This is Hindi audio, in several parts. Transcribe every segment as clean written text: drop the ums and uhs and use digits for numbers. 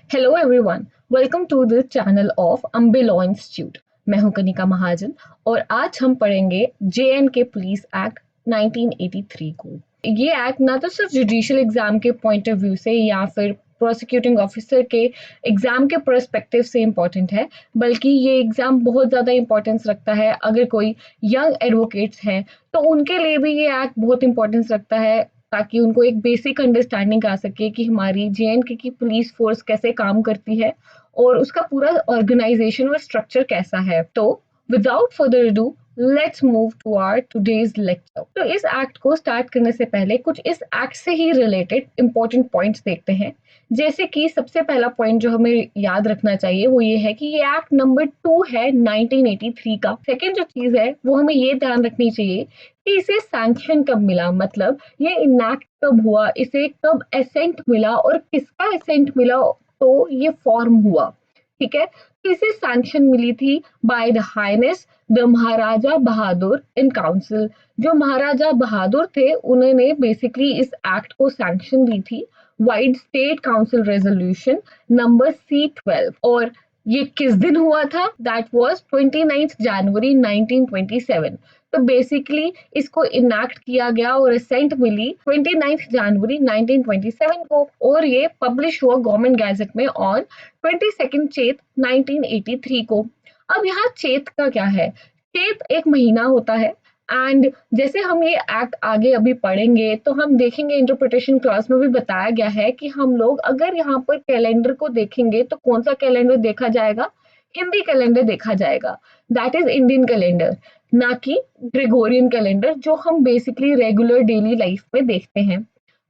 Hello everyone, welcome to the channel of Ambe law institute. मैं हूं कनिका महाजन और आज हम पढ़ेंगे जे.एन.के पुलिस एक्ट 1983 को। ये एक्ट ना तो सिर्फ जुडिशियल एग्जाम के पॉइंट ऑफ व्यू से या फिर प्रोसिक्यूटिंग ऑफिसर के एग्जाम के पर्सपेक्टिव से इम्पोर्टेंट है, बल्कि ये एग्जाम बहुत ज़्यादा इंपॉर्टेंस रखता है। अगर कोई यंग एडवोकेट्स हैं तो उनके लिए भी ये एक्ट बहुत इंपॉर्टेंस रखता है, ताकि उनको एक बेसिक अंडरस्टैंडिंग आ सके कि हमारी जे.एन.के की पुलिस फोर्स कैसे काम करती है और उसका पूरा ऑर्गेनाइजेशन और स्ट्रक्चर कैसा है। तो without further do, let's move to our today's lecture. तो इस एक्ट को स्टार्ट करने से पहले कुछ इस एक्ट से ही रिलेटेड इंपॉर्टेंट पॉइंट्स देखते हैं। जैसे कि सबसे पहला पॉइंट जो हमें याद रखना चाहिए वो ये है कि ये एक्ट नंबर 2 है 1983 का। सेकेंड जो चीज है वो हमें ये ध्यान रखनी चाहिए कि इसे सैंक्शन कब मिला, मतलब ये इनैक्ट कब हुआ, इसे कब एसेंट मिला और किसका एसेंट मिला तो ये फॉर्म हुआ। ठीक है, तो इसे सैंक्शन मिली थी by the highness the Maharaja Bahadur in council. जो महाराजा बहादुर थे उन्होंने बेसिकली इस एक्ट को सैंक्शन दी थी, wide state council resolution number C12। और ये किस दिन हुआ था? दैट वाज 29 जनवरी 1927। तो बेसिकली इसको इनैक्ट किया गया और असेंट मिली 29 जनवरी 1927 को, और ये पब्लिश हुआ गवर्नमेंट गैजेट में ऑन 22 चेत 1983 को। अब यहाँ चेत का क्या है? चेत एक महीना होता है। एंड जैसे हम ये एक्ट आगे अभी पढ़ेंगे तो हम देखेंगे, इंटरप्रिटेशन क्लॉज में भी बताया गया है कि हम लोग अगर यहाँ पर कैलेंडर को देखेंगे तो कौन सा कैलेंडर देखा जाएगा? हिंदी कैलेंडर देखा जाएगा, दैट इज इंडियन कैलेंडर, ना कि ग्रेगोरियन कैलेंडर जो हम बेसिकली रेगुलर डेली लाइफ में देखते हैं।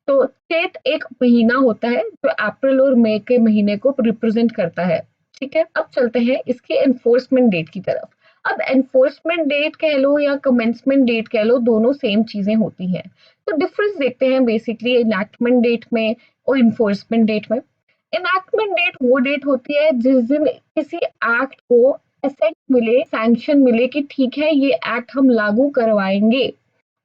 तो चेत एक महीना होता है जो अप्रैल और मई के महीने को रिप्रेजेंट करता है। ठीक है, अब चलते हैं इसके एनफोर्समेंट डेट की तरफ। अब एनफोर्समेंट डेट कह लो या कमेंसमेंट डेट कह लो, दोनों सेम चीजें होती हैं। तो डिफरेंस देखते हैं बेसिकली इनैक्टमेंट डेट में और इन्फोर्समेंट डेट में। इनैक्टमेंट डेट वो डेट होती है जिस दिन किसी एक्ट को असेंट मिले, सैंक्शन मिले कि ठीक है ये एक्ट हम लागू करवाएंगे।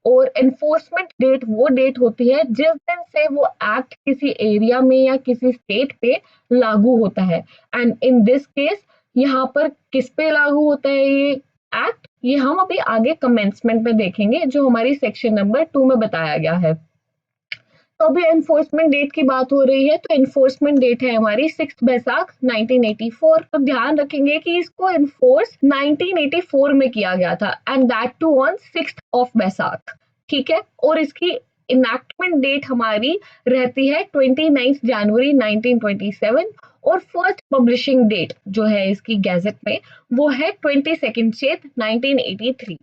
और एनफोर्समेंट डेट वो डेट होती है जिस दिन से वो एक्ट किसी एरिया में या किसी स्टेट पे लागू होता है। एंड इन दिस केस यहाँ पर किस पे लागू होता है ये एक्ट, ये हम अभी आगे कमेंसमेंट में देखेंगे जो हमारी सेक्शन नंबर 2 में बताया गया है। तो अभी एनफोर्समेंट डेट की बात हो रही है, तो एनफोर्समेंट डेट है हमारी 6 बैसाख 1984। तो ध्यान रखेंगे कि इसको एनफोर्स 1984 में किया गया था, एंड दैट टू ऑन 6 बैसाख। ठीक है, और इसकी इनैक्टमेंट डेट हमारी रहती है 29 जनवरी 1927, और फर्स्ट पब्लिशिंग डेट जो है इसकी गैजेट में वो है 22 चेत 1983।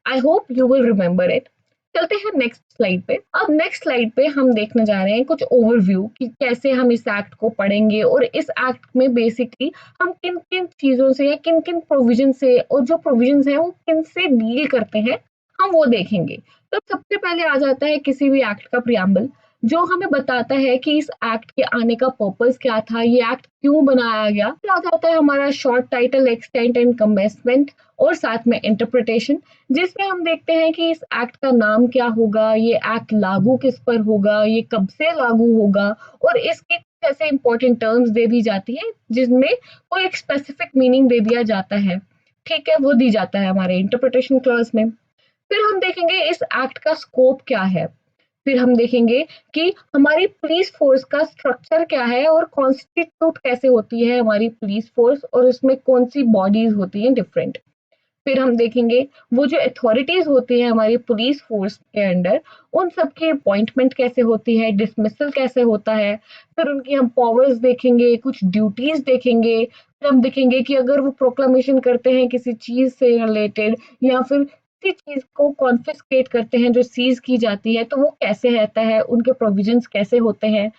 I hope you will remember it. चलते हैं नेक्स्ट स्लाइड पे। अब नेक्स्ट स्लाइड पे हम देखने जा रहे हैं कुछ ओवरव्यू कि कैसे हम इस एक्ट को पढ़ेंगे और इस एक्ट में बेसिकली हम किन किन चीजों से या किन किन प्रोविजन से, और जो प्रोविजन है वो किन से डील करते हैं, हम वो देखेंगे। तो सबसे पहले आ जाता है किसी भी एक्ट का प्रियम्बल, जो हमें बताता है कि इस एक्ट के आने का पर्पस क्या था, ये एक्ट क्यों बनाया गया। फिर आ जाता है हमारा short title, extent and commencement, और साथ में इंटरप्रिटेशन, जिसमें हम देखते हैं कि इस एक्ट का नाम क्या होगा, ये एक्ट लागू किस पर होगा, ये कब से लागू होगा, और इसके कुछ ऐसे इंपॉर्टेंट टर्म्स दे दी जाती है जिसमें कोई एक स्पेसिफिक मीनिंग दे दिया जाता है। ठीक है, वो दी जाता है हमारे इंटरप्रिटेशन क्लॉज में। फिर हम देखेंगे इस एक्ट का स्कोप क्या है। फिर हम देखेंगे कि हमारी पुलिस फोर्स का स्ट्रक्चर क्या है और कॉन्स्टिट्यूट कैसे होती है हमारी पुलिस फोर्स, और उसमें कौन सी बॉडीज होती हैं डिफरेंट। फिर हम देखेंगे वो जो अथॉरिटीज होती है हमारी पुलिस फोर्स के अंडर, उन सब की अपॉइंटमेंट कैसे होती है, डिसमिसल कैसे होता है। फिर उनकी हम पावर्स देखेंगे, कुछ ड्यूटीज देखेंगे। फिर हम देखेंगे कि अगर वो प्रोक्लामेशन करते हैं किसी चीज से रिलेटेड, या फिर किसी चीज को कॉन्फिस्केट करते हैं जो सीज की जाती है, तो वो कैसे रहता है, उनके प्रोविजंस कैसे होते हैं।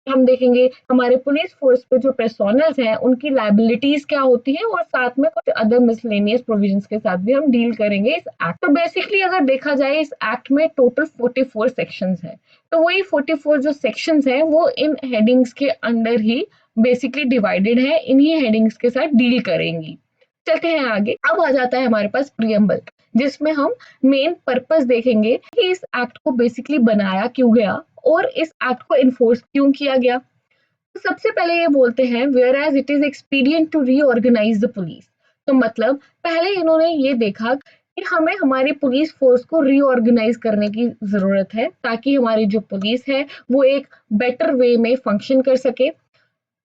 हम देखेंगे हमारे पुलिस फोर्स पे जो पर्सोनल्स हैं उनकी लायबिलिटीज क्या होती हैं, और साथ में कुछ अदर मिसलेनियस प्रोविजंस के साथ भी हम डील करेंगे इस एक्ट। तो बेसिकली अगर देखा जाए इस एक्ट में टोटल 44 सेक्शंस हैं। तो वही 44 जो सेक्शंस हैं वो इन हेडिंग्स के अंडर ही बेसिकली डिवाइडेड है, इन्हीं हेडिंग्स के साथ डील करेंगी। चलते हैं आगे। अब आ जाता है हमारे पास प्रियम्बल, जिसमें हम मेन पर्पस देखेंगे कि इस एक्ट को बेसिकली बनाया क्यों गया और इस एक्ट को इन्फोर्स क्यों किया गया। सबसे पहले ये बोलते हैं whereas it is expedient to reorganise the police. तो मतलब पहले इन्होंने ये देखा कि हमें हमारी पुलिस फोर्स को रीऑर्गेनाइज करने की जरूरत है ताकि हमारी जो पुलिस है वो एक बेटर वे में फंक्शन कर सके,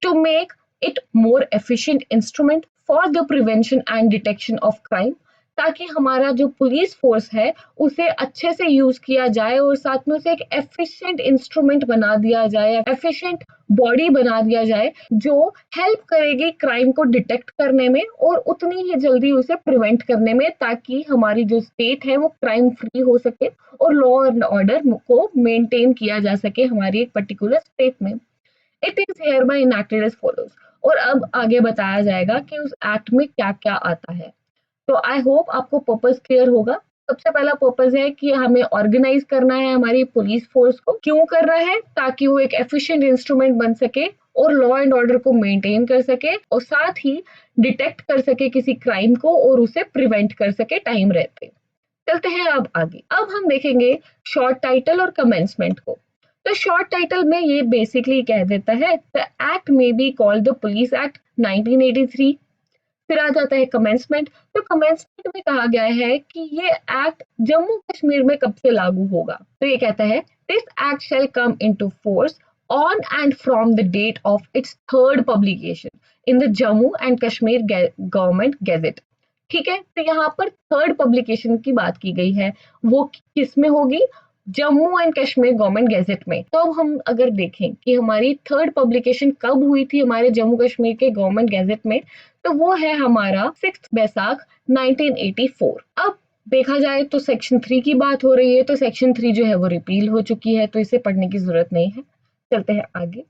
to make it more efficient instrument for the prevention and detection of crime, ताकि हमारा जो पुलिस फोर्स है उसे अच्छे से यूज किया जाए और साथ में उसे एक एफिशिएंट इंस्ट्रूमेंट बना दिया जाए, एफिशिएंट बॉडी बना दिया जाए जो हेल्प करेगी क्राइम को डिटेक्ट करने में और उतनी ही जल्दी उसे प्रिवेंट करने में, ताकि हमारी जो स्टेट है वो क्राइम फ्री हो सके और लॉ एंड ऑर्डर को मेंटेन किया जा सके हमारी एक पर्टिकुलर स्टेट में। It is hereby enacted as follows. और अब आगे बताया जाएगा कि उस एक्ट में क्या क्या आता है। तो आई होप आपको पर्पस क्लियर होगा। सबसे पहला पर्पस है कि हमें ऑर्गेनाइज करना है हमारी पुलिस फोर्स को। क्यों करना है? ताकि वो एक एफिशिएंट इंस्ट्रूमेंट बन सके और लॉ एंड ऑर्डर को मेंटेन कर सके और साथ ही डिटेक्ट कर सके किसी क्राइम को और उसे प्रिवेंट कर सके टाइम रहते। चलते हैं अब आगे। अब हम देखेंगे शॉर्ट टाइटल और कमेंसमेंट को। तो शॉर्ट टाइटल में ये बेसिकली कह देता है द एक्ट में be called the police act 1983। फिर आ जाता है कमेंसमेंट। तो कमेंसमेंट में कहा गया है कि ये एक्ट जम्मू कश्मीर में कब से लागू होगा। तो ये कहता है this act shall come into force on and from the date of its third publication in the Jammu and Kashmir government gazette. ठीक है, तो यहाँ पर थर्ड पब्लिकेशन की बात की गई है, वो किस में होगी? Jammu and Kashmir government gadget में। तो अब हम अगर देखें कि हमारी थर्ड पब्लिकेशन कब हुई थी हमारे जम्मू कश्मीर के गवर्नमेंट गैजेट में, तो वो है हमारा 6 बैसाख 1984। अब देखा जाए तो सेक्शन 3 की बात हो रही है, तो सेक्शन 3 जो है वो रिपील हो चुकी है, तो इसे पढ़ने की जरूरत नहीं है। चलते हैं आगे।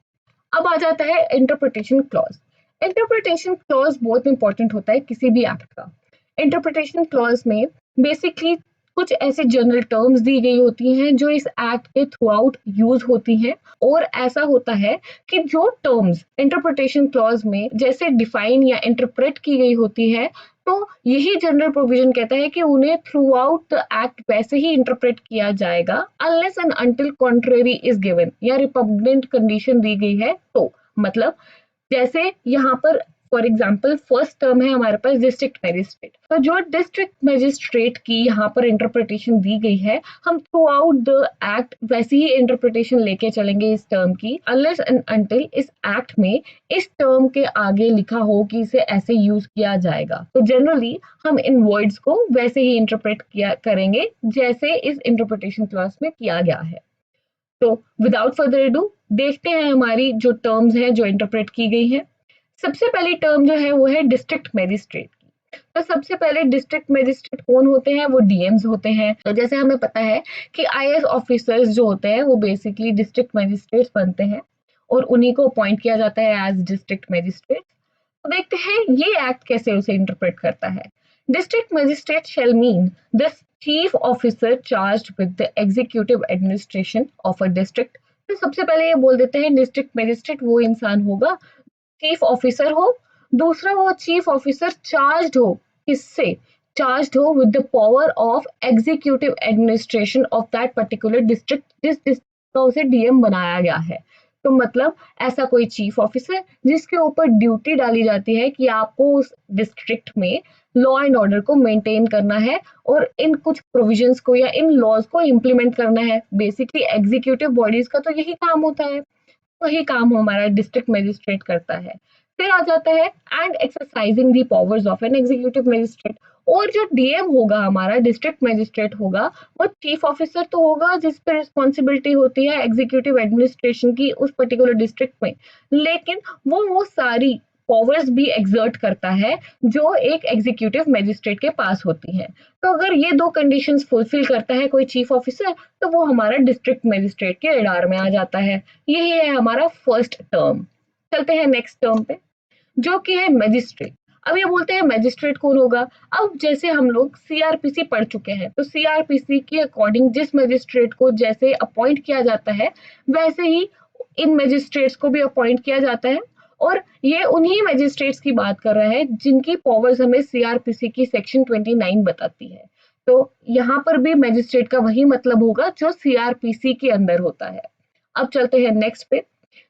अब आ जाता है इंटरप्रिटेशन क्लॉज। इंटरप्रिटेशन क्लॉज बहुत इंपॉर्टेंट होता है किसी भी एक्ट का। इंटरप्रिटेशन क्लॉज में बेसिकली कुछ ऐसे जनरल टर्म्स दी गई होती हैं जो इस एक्ट के थ्रू आउट यूज होती हैं। और ऐसा होता है कि जो टर्म्स इंटरप्रिटेशन क्लॉज में जैसे डिफाइन या इंटरप्रेट की गई होती है, तो यही जनरल प्रोविजन कहता है कि उन्हें थ्रू आउट द एक्ट वैसे ही इंटरप्रेट किया जाएगा unless and until contrary is given या रिपब्लिकेंट कंडीशन दी गई है। तो मतलब जैसे यहाँ पर फॉर एग्जाम्पल फर्स्ट टर्म है हमारे पास डिस्ट्रिक्ट मैजिस्ट्रेट। तो जो डिस्ट्रिक्ट मैजिस्ट्रेट की यहाँ पर इंटरप्रिटेशन दी गई है, हम थ्रू आउट द एक्ट वैसी ही इंटरप्रिटेशन लेके चलेंगे इस टर्म की अनलेस एंड अनटिल इस एक्ट में इस टर्म के आगे लिखा हो कि इसे ऐसे यूज किया जाएगा। तो जनरली हम इन वर्ड्स को वैसे ही इंटरप्रेट किया करेंगे जैसे इस इंटरप्रिटेशन क्लॉज में किया गया है। तो विदाउट फर्दर डू देखते हैं हमारी जो टर्म्स हैं जो इंटरप्रेट की गई है। सबसे पहली टर्म जो है वो है डिस्ट्रिक्ट मैजिस्ट्रेट की। तो सबसे पहले डिस्ट्रिक्ट मैजिस्ट्रेट कौन होते हैं? वो डीएम्स होते हैं। तो जैसे हमें पता है कि आईएएस ऑफिसर्स जो होते हैं वो बेसिकली डिस्ट्रिक्ट मैजिस्ट्रेट्स बनते हैं और उन्हीं को अपॉइंट किया जाता है एज डिस्ट्रिक्ट मैजिस्ट्रेट। तो देखते हैं ये एक्ट कैसे उसे इंटरप्रेट करता है। District magistrate shell mean the chief officer charged with the executive administration of a district. तो सबसे पहले ये बोल देते हैं डिस्ट्रिक्ट मैजिस्ट्रेट वो इंसान होगा, चीफ ऑफिसर हो। दूसरा वो चीफ ऑफिसर चार्ज्ड हो, किससे? चार्ज्ड हो with the power of executive administration of that particular district जिस डिस्ट्रिक्ट का उसे डीएम बनाया गया है। तो मतलब ऐसा कोई चीफ ऑफिसर जिसके ऊपर ड्यूटी डाली जाती है कि आपको उस डिस्ट्रिक्ट में लॉ एंड ऑर्डर को मेंटेन करना है और इन कुछ प्रोविजंस को या इन लॉज को इम्प्लीमेंट करना है। बेसिकली एग्जीक्यूटिव बॉडीज का तो यही काम होता है, वही काम हमारा डिस्ट्रिक्ट मैजिस्ट्रेट करता है। फिर आ जाता है and exercising the powers of an executive magistrate. और जो डीएम होगा हमारा डिस्ट्रिक्ट मैजिस्ट्रेट होगा वो चीफ ऑफिसर तो होगा जिस पे रिस्पॉन्सिबिलिटी होती है एग्जीक्यूटिव एडमिनिस्ट्रेशन की उस पर्टिकुलर डिस्ट्रिक्ट में, लेकिन वो सारी पावर्स भी एग्जर्ट करता है जो एक एग्जीक्यूटिव मैजिस्ट्रेट के पास होती हैं। तो अगर ये दो कंडीशंस फुलफिल करता है कोई चीफ ऑफिसर तो वो हमारा डिस्ट्रिक्ट मैजिस्ट्रेट के रडार में आ जाता है। यही है हमारा फर्स्ट टर्म। चलते हैं नेक्स्ट टर्म पे जो कि है मैजिस्ट्रेट। अब ये बोलते हैं मैजिस्ट्रेट कौन होगा। अब जैसे हम लोग सीआरपीसी पढ़ चुके हैं तो सीआरपीसी के अकॉर्डिंग जिस मैजिस्ट्रेट को जैसे अपॉइंट किया जाता है वैसे ही इन मैजिस्ट्रेट्स को भी अपॉइंट किया जाता है। और ये उन्हीं मैजिस्ट्रेट्स की बात कर रहा है जिनकी पावर्स हमें सीआरपीसी की सेक्शन 29 बताती है। तो यहाँ पर भी मैजिस्ट्रेट का वही मतलब होगा जो सीआरपीसी के अंदर होता है। अब चलते हैं नेक्स्ट पे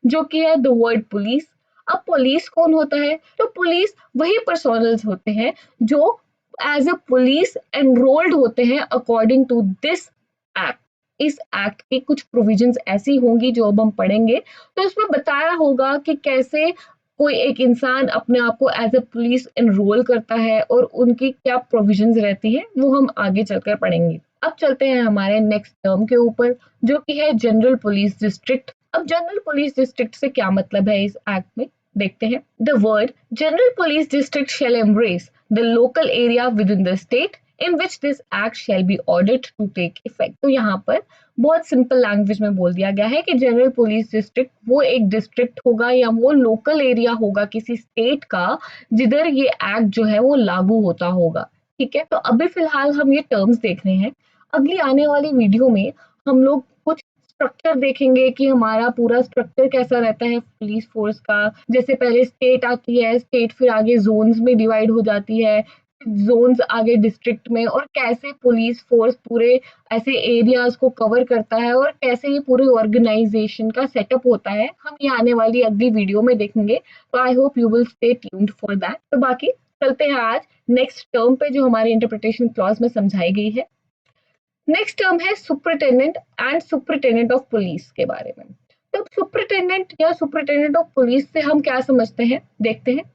जो कि है द वर्ड पुलिस। अब पुलिस कौन होता है? तो पुलिस वही पर्सनल्स होते हैं जो एज अ पुलिस एनरोल्ड होते हैं अकॉर्डिंग टू दिस एक्ट। इस एक्ट की कुछ प्रोविजंस ऐसी होंगी जो अब हम पढ़ेंगे, तो इसमें बताया होगा कि कैसे कोई एक इंसान अपने आप को एज अ पुलिस एनरोल करता है और उनकी क्या प्रोविजंस रहती हैं, वो हम आगे चलकर पढ़ेंगे। अब चलते हैं हमारे नेक्स्ट टर्म के ऊपर, जो कि है जनरल पुलिस डिस्ट्रिक्ट। अब जनरल पुलिस डिस्ट्रिक्ट से क्या मतलब है इस एक्ट में, देखते हैं। The word general police district shall embrace the local area within the state in which this act shall be ordered to take effect. तो यहाँ पर बहुत सिंपल लैंग्वेज में बोल दिया गया है कि जनरल पुलिस डिस्ट्रिक्ट वो एक डिस्ट्रिक्ट होगा या वो लोकल एरिया होगा किसी स्टेट का जिधर ये एक्ट जो है वो लागू होता होगा। ठीक है, तो अभी फिलहाल हम ये टर्म्स देख रहे हैं। अगली आने वाली वीडियो में हम लोग कुछ स्ट्रक्चर देखेंगे कि हमारा पूरा स्ट्रक्चर कैसा रहता है पुलिस फोर्स का। जैसे पहले स्टेट आती है, स्टेट फिर आगे जोन्स में डिवाइड हो जाती है, जोन्स आगे डिस्ट्रिक्ट में, और कैसे पुलिस फोर्स पूरे ऐसे एरियाज को कवर करता है और कैसे ये पूरे ऑर्गेनाइजेशन का सेटअप होता है, हम ये आने वाली अगली वीडियो में देखेंगे। तो I hope you will stay tuned for that. तो बाकी चलते हैं आज नेक्स्ट टर्म पे जो हमारे इंटरप्रिटेशन क्लॉज में समझाई गई है। नेक्स्ट टर्म है superintendent and superintendent of police के बारे में। तो सुपरिटेंडेंट या सुपरिटेंडेंट ऑफ पुलिस से हम क्या समझते हैं, देखते हैं।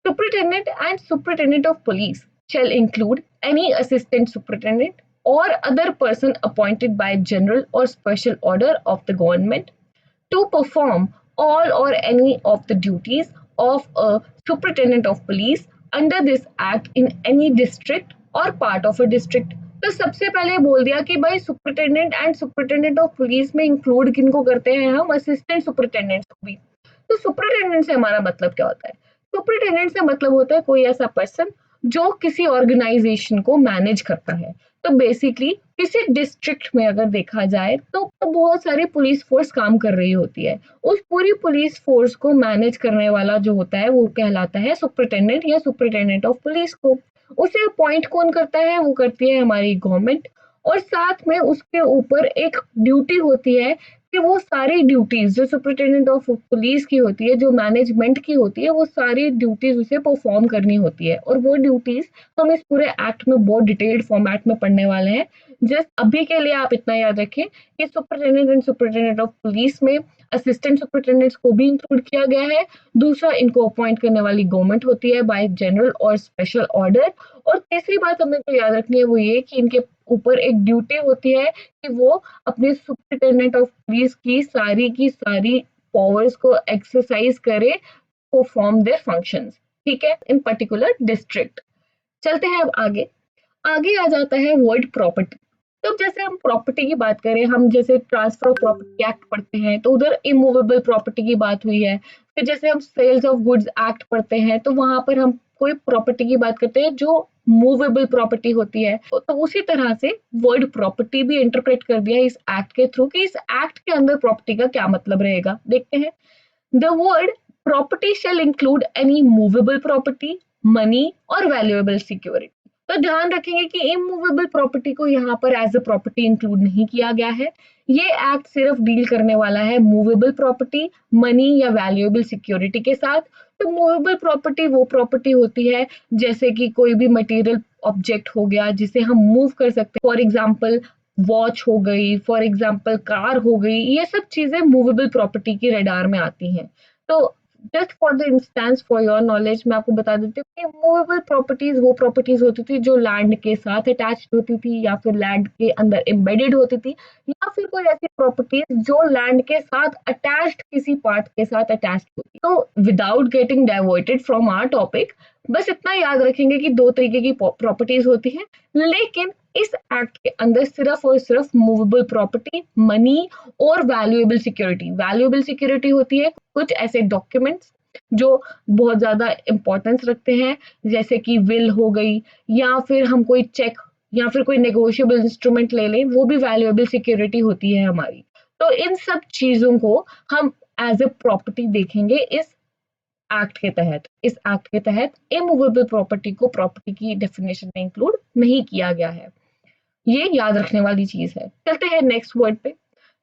Superintendent and Superintendent of Police shall include any assistant superintendent or other person appointed by general or special order of the government to perform all or any of the duties of a superintendent of police under this act in any district or part of a district। तो सबसे पहले बोल दिया कि भाई superintendent and superintendent of police में इंक्लूड किनको करते हैं हम, असिस्टेंट सुपरिटेंडेंट को भी। तो सुपरिटेंडेंट से हमारा मतलब क्या होता है? सुपरिटेंडेंट से मतलब होता है कोई ऐसा पर्सन जो किसी ऑर्गेनाइजेशन को मैनेज करता है। तो बेसिकली किसी डिस्ट्रिक्ट में अगर देखा जाए तो बहुत सारी पुलिस फोर्स काम कर रही होती है। उस पूरी पुलिस फोर्स को मैनेज करने वाला जो होता है वो कहलाता है सुपरिटेंडेंट या सुपरिटेंडेंट ऑफ पुलिस को। उसे अपॉइंट कौन करता है? वो करती है हमारी गवर्नमेंट। और साथ में उसके ऊपर एक ड्यूटी होती है कि वो सारी ड्यूटीज जो सुपरिटेंडेंट ऑफ पुलिस की होती है, जो मैनेजमेंट की होती है, वो सारी ड्यूटीज उसे परफॉर्म करनी होती है। और वो ड्यूटीज हम इस पूरे एक्ट में बहुत डिटेल्ड फॉर्मेट में पढ़ने वाले हैं। जस्ट अभी के लिए आप इतना याद रखें कि superintendent and superintendent of police में असिस्टेंट सुपरिटेंडेंट्स को भी इंक्लूड किया गया है। दूसरा, इनको अपॉइंट करने वाली गवर्नमेंट होती है बाय जनरल और स्पेशल ऑर्डर। और तीसरी बात हमें जो याद रखनी है वो ये कि इनके ऊपर एक ड्यूटी होती है कि वो अपने सुपरिटेंडेंट ऑफ पुलिस की सारी पावर्स को एक्सरसाइज करे, परफॉर्म देयर फंक्शंस। ठीक है, इन पर्टिकुलर डिस्ट्रिक्ट। चलते हैं अब आगे। आगे आ जाता है वर्ड प्रॉपर्टी। तो जैसे हम प्रॉपर्टी की बात करें, हम जैसे ट्रांसफर ऑफ प्रॉपर्टी एक्ट पढ़ते हैं तो उधर इमूवेबल प्रॉपर्टी की बात हुई है। फिर जैसे हम सेल्स ऑफ गुड्स एक्ट पढ़ते हैं तो वहां पर हम कोई प्रॉपर्टी की बात करते हैं जो मूवेबल प्रॉपर्टी होती है। तो उसी तरह से वर्ड प्रॉपर्टी भी इंटरप्रेट कर दिया इस एक्ट के थ्रू कि इस एक्ट के अंदर प्रॉपर्टी का क्या मतलब रहेगा, देखते हैं। The word property shall include any movable property, money और वैल्यूएबल सिक्योरिटी। तो ध्यान रखेंगे कि इमूवेबल प्रॉपर्टी को यहाँ पर एज अ प्रॉपर्टी इंक्लूड नहीं किया गया है। ये एक्ट सिर्फ डील करने वाला है मूवेबल प्रॉपर्टी, मनी या वैल्यूएबल सिक्योरिटी के साथ। तो मूवेबल प्रॉपर्टी वो प्रॉपर्टी होती है जैसे कि कोई भी मटेरियल ऑब्जेक्ट हो गया जिसे हम मूव कर सकते हैं। फॉर एग्जाम्पल वॉच हो गई, फॉर एग्जाम्पल कार हो गई, ये सब चीजें मूवेबल प्रॉपर्टी की रडार में आती हैं। तो just for the instance for your knowledge मैं आपको बता देती हूँ कि मूवेबल प्रॉपर्टीज वो प्रॉपर्टीज होती थी जो लैंड के साथ अटैच्ड होती थी या फिर लैंड के अंदर एम्बेडेड होती थी, या फिर कोई ऐसी प्रॉपर्टीज जो लैंड के साथ अटैच्ड किसी पार्ट के साथ अटैच्ड होती। तो without getting diverted from our topic, बस इतना याद रखेंगे कि दो तरीके की प्रॉपर्टीज होती हैं, लेकिन इस एक्ट के अंदर सिर्फ और सिर्फ मूवेबल प्रॉपर्टी, मनी और वैल्यूएबल सिक्योरिटी। वैल्यूएबल सिक्योरिटी होती है कुछ ऐसे डॉक्यूमेंट्स जो बहुत ज्यादा इंपॉर्टेंस रखते हैं, जैसे कि विल हो गई, या फिर हम कोई चेक या फिर कोई नेगोशिएबल इंस्ट्रूमेंट ले लें, वो भी वैल्यूएबल सिक्योरिटी होती है हमारी। तो इन सब चीजों को हम एज ए प्रॉपर्टी देखेंगे इस एक्ट के तहत। इस एक्ट के तहत इमूवेबल प्रॉपर्टी को प्रॉपर्टी की डेफिनेशन में इंक्लूड नहीं किया गया है। ये याद रखने वाली चीज है। चलते हैं नेक्स्ट वर्ड पे।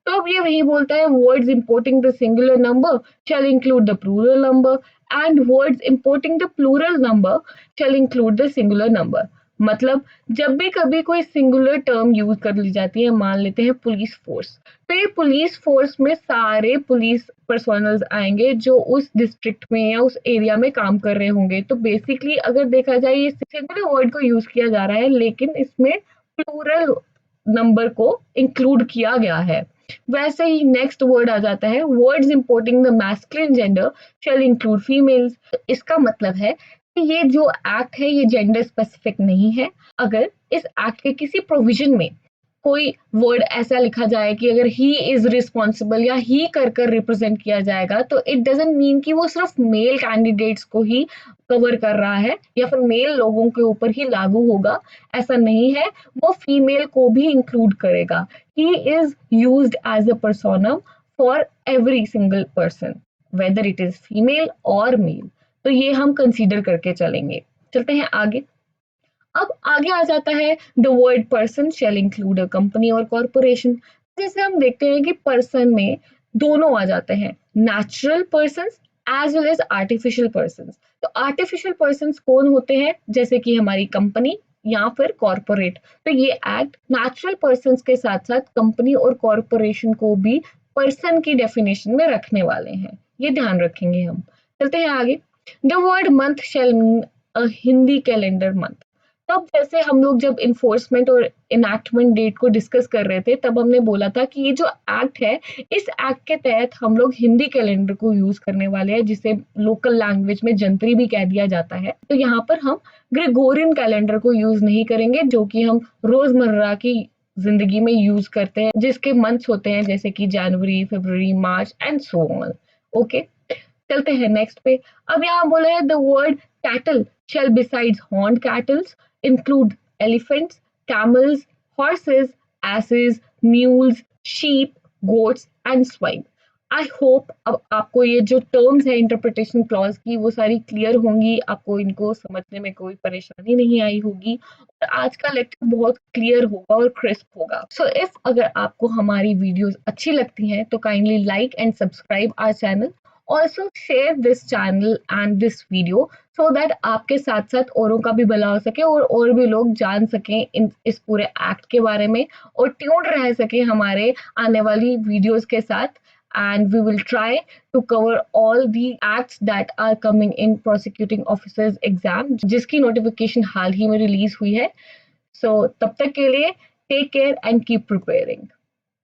तो अब ये वही बोलता है words importing the singular number shall include the plural number and words importing the plural number shall include the singular number। मतलब जब भी कभी कोई सिंगुलर टर्म यूज कर ली जाती है, मान लेते हैं पुलिस फोर्स, तो ये पुलिस फोर्स में सारे पुलिस पर्सनल्स आएंगे जो उस डिस्ट्रिक्ट में या उस एरिया में काम कर रहे होंगे। तो बेसिकली अगर देखा जाए ये सिंगुलर वर्ड को यूज किया जा रहा है, लेकिन इसमें प्लूरल नंबर को इंक्लूड किया गया है। वैसे ही नेक्स्ट वर्ड आ जाता है words importing the masculine gender shall include females. इसका मतलब है कि ये जो एक्ट है ये जेंडर स्पेसिफिक नहीं है। अगर इस एक्ट के किसी प्रोविजन में कोई वर्ड ऐसा लिखा जाए कि अगर ही इज रिस्पॉन्सिबल या ही कर कर रिप्रेजेंट किया जाएगा, तो इट डजंट मीन कि वो सिर्फ मेल कैंडिडेट्स को ही कवर कर रहा है या फिर मेल लोगों के ऊपर ही लागू होगा। ऐसा नहीं है, वो फीमेल को भी इंक्लूड करेगा। He is used as a personam for every single person whether it is female और मेल। तो ये हम कंसीडर करके चलेंगे। चलते हैं आगे। अब आगे आ जाता है the word person shall include a company और कॉरपोरेशन। जैसे हम देखते हैं कि पर्सन में दोनों आ जाते हैं, natural person as well as artificial person. तो आर्टिफिशियल पर्सन कौन होते हैं, जैसे कि हमारी कंपनी या फिर कॉरपोरेट। तो ये एक्ट नेचुरल पर्सन के साथ साथ कंपनी और कॉरपोरेशन को भी पर्सन की डेफिनेशन में रखने वाले हैं, ये ध्यान रखेंगे हम। चलते हैं आगे। The word month shall mean a Hindi calendar month. तब जैसे हम लोग जब इन्फोर्समेंट और इनैक्टमेंट डेट को डिस्कस कर रहे थे, तब हमने बोला था कि ये जो एक्ट है, इस एक्ट के तहत हम लोग हिंदी कैलेंडर को यूज करने वाले हैं, जिसे लोकल लैंग्वेज में जनवरी भी कह दिया जाता है। तो यहाँ पर हम ग्रेगोरियन कैलेंडर को यूज नहीं करेंगे, जो कि हम रोजमर्रा की जिंदगी में यूज करते हैं, जिसके मंथ्स होते हैं जैसे कि जनवरी, फरवरी, मार्च एंड सो ऑन। ओके, चलते हैं नेक्स्ट पे। अब यहाँ बोला है the word cattle shall besides horned cattle include elephants, camels, horses, asses, mules, sheep, goats and swine। I hope अब आपको ये जो टर्म्स है इंटरप्रिटेशन क्लॉज की वो सारी क्लियर होंगी, आपको इनको समझने में कोई परेशानी नहीं आई होगी और आज का लेक्चर बहुत क्लियर होगा और क्रिस्प होगा। सो इफ अगर आपको हमारी वीडियोस अच्छी लगती हैं तो kindly like and subscribe our channel. Also share this channel and this video so that आपके साथ साथ औरों का भी भला हो सके और भी लोग जान सकें इस पूरे एक्ट के बारे में और ट्यून्ड रह सके हमारे आने वाली वीडियोस के साथ। And we will try to cover all the acts that are coming in prosecuting officers exam, जिसकी नोटिफिकेशन हाल ही में रिलीज हुई है। So तब तक के लिए take care and keep preparing।